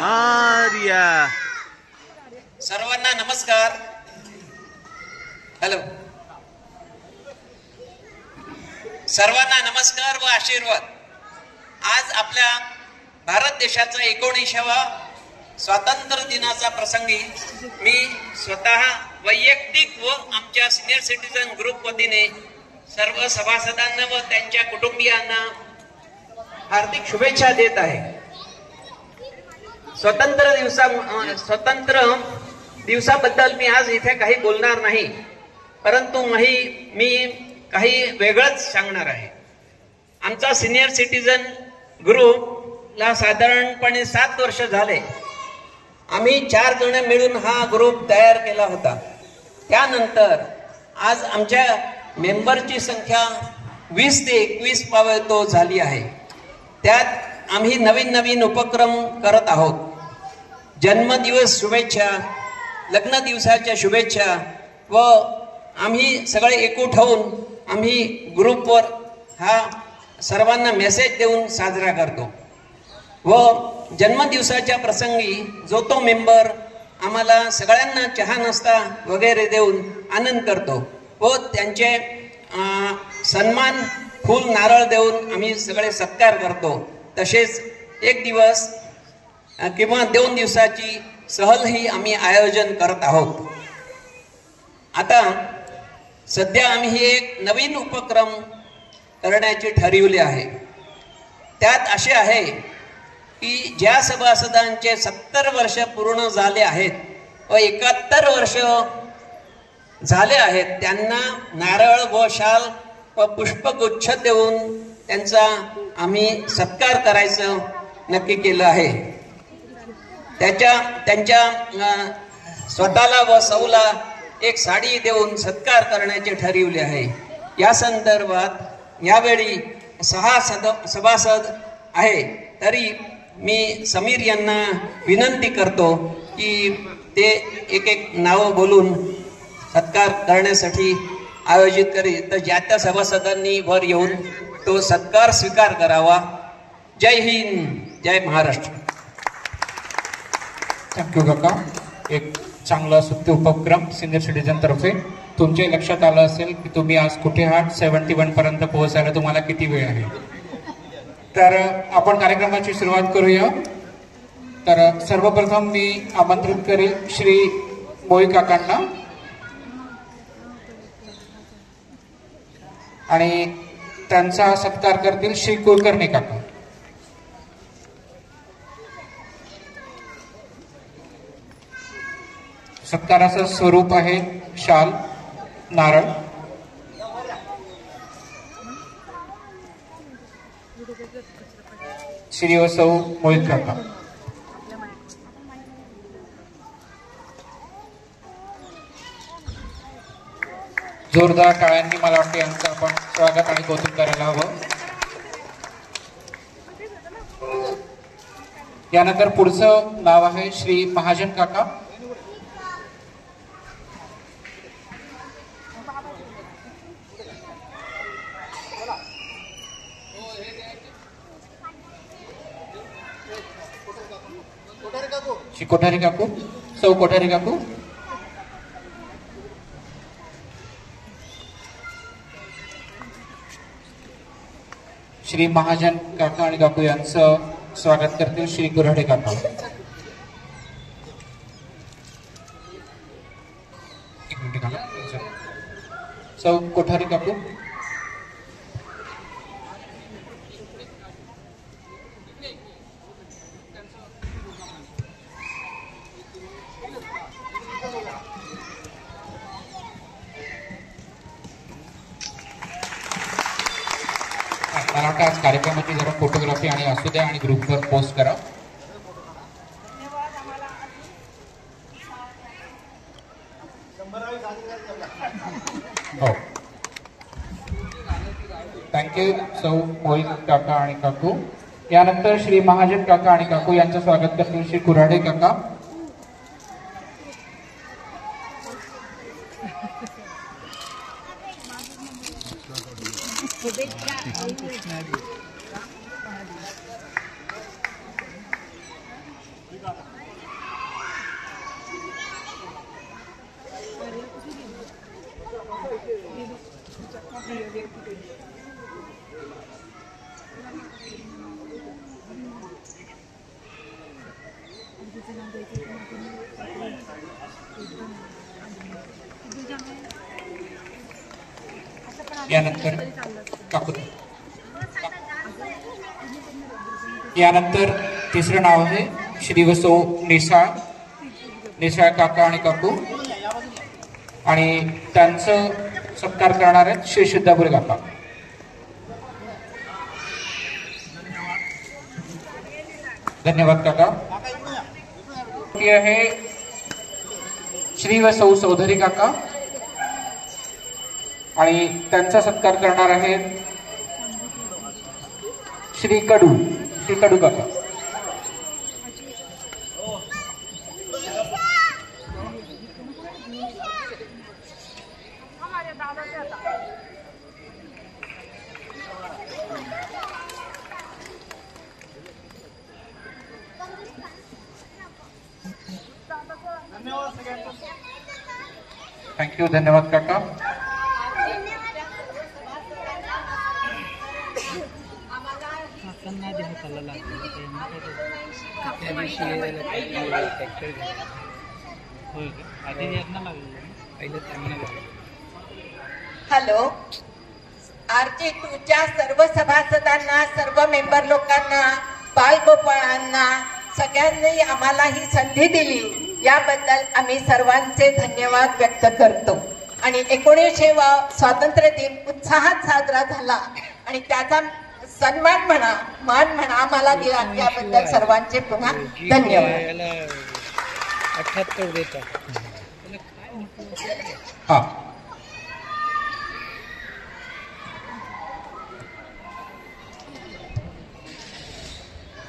Maria. सर्वांना नमस्कार. Hello, सर्वांना नमस्कार व आशीर्वाद. आज आपल्या भारत देशाचा 19वा स्वातंत्र्य दिनाचा प्रसंगी मी स्वतः वैयक्तिक व आमच्या सिनियर सिटीजन ग्रुप वतीने सर्व सभासदांना व त्यांच्या कुटुंबियांना हार्दिक शुभेच्छा देत आहे. स्वतंत्र दिवसाबद्दल मी आज इथे काही बोलणार नाही, परंतु मी काही वेगळंच सांगणार आहे. आमचा सिनियर सिटीजन ग्रुपला साधारणपणे 7 वर्ष झाले. आम्ही 4 जण मिळून हा ग्रुप तयार केला होता. त्यानंतर आज आमच्या मेंबरची संख्या 20 ते 21 पावतो झाली आहे. त्यात आम्ही नवीन उपक्रम करत आहोत. जन्मदिवस शुभेच्छा, लग्न दिवसाच्या शुभेच्छा व आम्ही सगळे एकूट होऊन आम्ही ग्रुपवर हा सर्वांना मेसेज देऊन साजरा करतो. व जन्मदिवसाच्या प्रसंगी जो तो मेंबर आम्हाला सगळ्यांना चहा नाश्ता वगैरे देऊन आनंद करतो व त्यांचे सन्मान फूल नारळ देऊन आम्ही सगळे सत्कार करतो. तसेच 1 दिवस किंवा 2 दिवसाची सहलही आम्ही आयोजन करत आहोत. आता सध्या आम्ही एक नवीन उपक्रम करण्याचे ठरविले आहे. त्यात असे आहे की ज्या सभासदांचे 70 वर्ष पूर्ण झाले आहेत व 71 वर्ष झाले आहेत त्यांना नारळ व शाल व पुष्पगुच्छ देऊन त्यांचा आम्ही सत्कार करायचं नक्की केलं आहे. त्यांच्या स्वतःला व सौला एक साडी देऊन सत्कार करण्याचे ठरविले आहे. या संदर्भात यावेळी 6 सभासद आहे. तरी मी समीर यांना विनंती करतो की ते एक नाव बोलून सत्कार करण्यासाठी आयोजित करीत, तर ज्या त्या सभासदांनी वर येऊन तो सत्कार स्वीकार करावा. जय हिंद, जय महाराष्ट्र. थँक्यू काका. एक चांगला सुत्य उपक्रम सिनियर सिटीजन तर्फे. तुमच्या लक्षात आलं असेल की तुम्ही आज कुठे आहात. 71 पर्यंत पोहोचायला तुम्हाला किती वेळ आहे. तर आपण कार्यक्रमाची सुरुवात करूया. तर सर्वप्रथम मी आमंत्रित करेल श्री मोहित काकांना आणि त्यांचा सत्कार करतील श्री कुलकर्णी काका. सत्काराचं स्वरूप आहे शाल, नारळ. श्री व सौ मोहित काका. जोरदार टाळ्यांनी मला वाटते यांचं आपण स्वागत आणि कौतुक करायला हवं. यानंतर पुढचं नाव आहे श्री महाजन काका. श्री कोठारी काकू, सौ कोठारी काकू. श्री महाजन काका आणि काकू यांचं स्वागत करतील श्री गुऱ्हाडे काका. एक मिनिट काका. सौ कोठारी काकू. मला वाटतं आज कार्यक्रमाची जरा फोटोग्राफी आणि असू द्या आणि ग्रुपवर पोस्ट करा. हो, थँक्यू सौ मोहित काका आणि काकू. यानंतर श्री महाजन काका आणि काकू यांचं स्वागत करतील श्री कुऱ्हाडे काका. यानंतर काकू. यानंतर तिसरं नाव आहे श्री व सौ निसाळ काका आणि काकू, आणि त्यांचं सत्कार करणार आहेत श्री सिद्धापुरी काका. धन्यवाद काका. ती आहे श्री व सौ चौधरी काका, आणि त्यांचा सत्कार करणार आहेत श्री कडू काका. थँक्यू. धन्यवाद काका. हॅलो. RG2च्या सर्व सभासदांना, सर्व मेंबर लोकांना, बालगोपाळांना, सगळ्यांनी आम्हाला ही संधी दिली याबद्दल आम्ही सर्वांचे धन्यवाद व्यक्त करतो. आणि 19वा स्वातंत्र्य दिन उत्साहात साजरा झाला आणि त्याचा सन्मान म्हणा, मान म्हणा आम्हाला दिला, याबद्दल सर्वांचे पुन्हा धन्यवाद. 78 देतात. हा.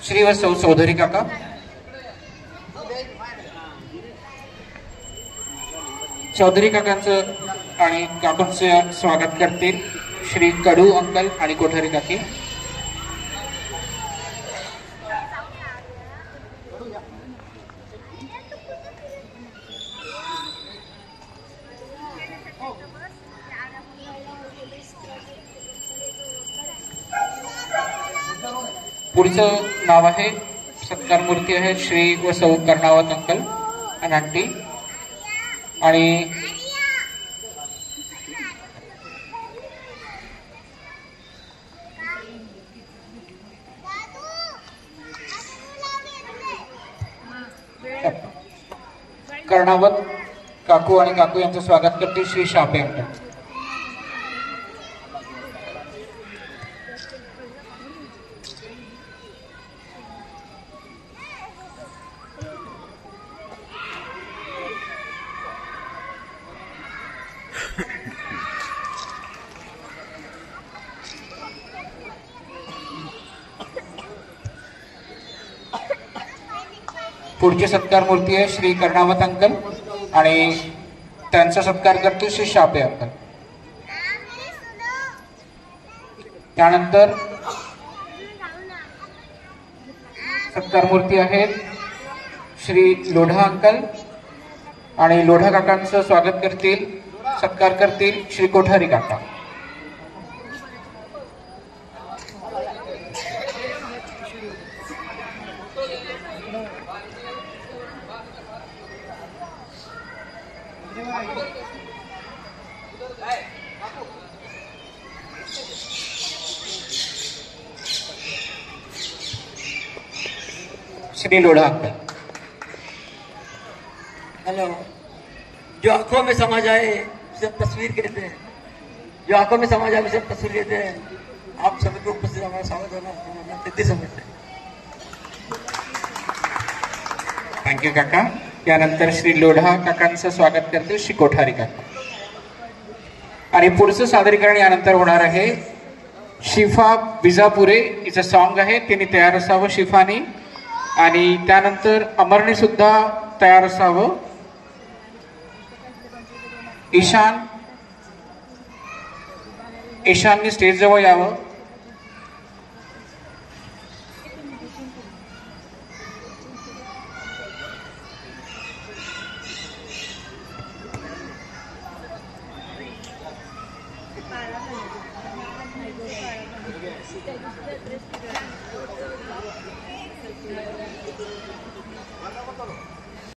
श्री व सौ चौधरी काका. चौधरी काकांचं आणि काकांचं स्वागत करतील श्री कडू अंकल आणि कोठारी काकी. पुढचं नाव आहे, सत्कार मूर्ती आहे श्री व सौ कर्णावत अंकल आणि आंटी, आणि कर्णावत काकू आणि काकू यांचं स्वागत करतील श्री शापे अंकल. पुढची सत्कार मूर्ती आहे श्री कर्णावत अंकल आणि त्यांचा सत्कार करतो श्री शापे अंकल. त्यानंतर सत्कार मूर्ती आहेत श्री लोढा अंकल आणि लोढा काकांचं स्वागत करतील, सत्कार करतील श्री कोठारी काका. श्री लोढ़ा अंकल. हेलो. जो आंखों में समा जाए सब तस्वीर कहते हैं, जो आंखों में समा जाए सब तस्वीर कहते हैं. आप सभी को उपस्थित हमारा स्वागत होना तिथि समझते हैं. थँक्यू काका. त्यानंतर श्री लोढा काकांचं स्वागत करते श्री कोठारी काका. आणि पुढचं सादरीकरण यानंतर होणार आहे शिफा बिजापुरे. हिचं सॉन्ग आहे, तिने तयार असावं शिफानी, आणि त्यानंतर अमरने सुद्धा तयार असावं. ईशानने स्टेज जवळ यावं.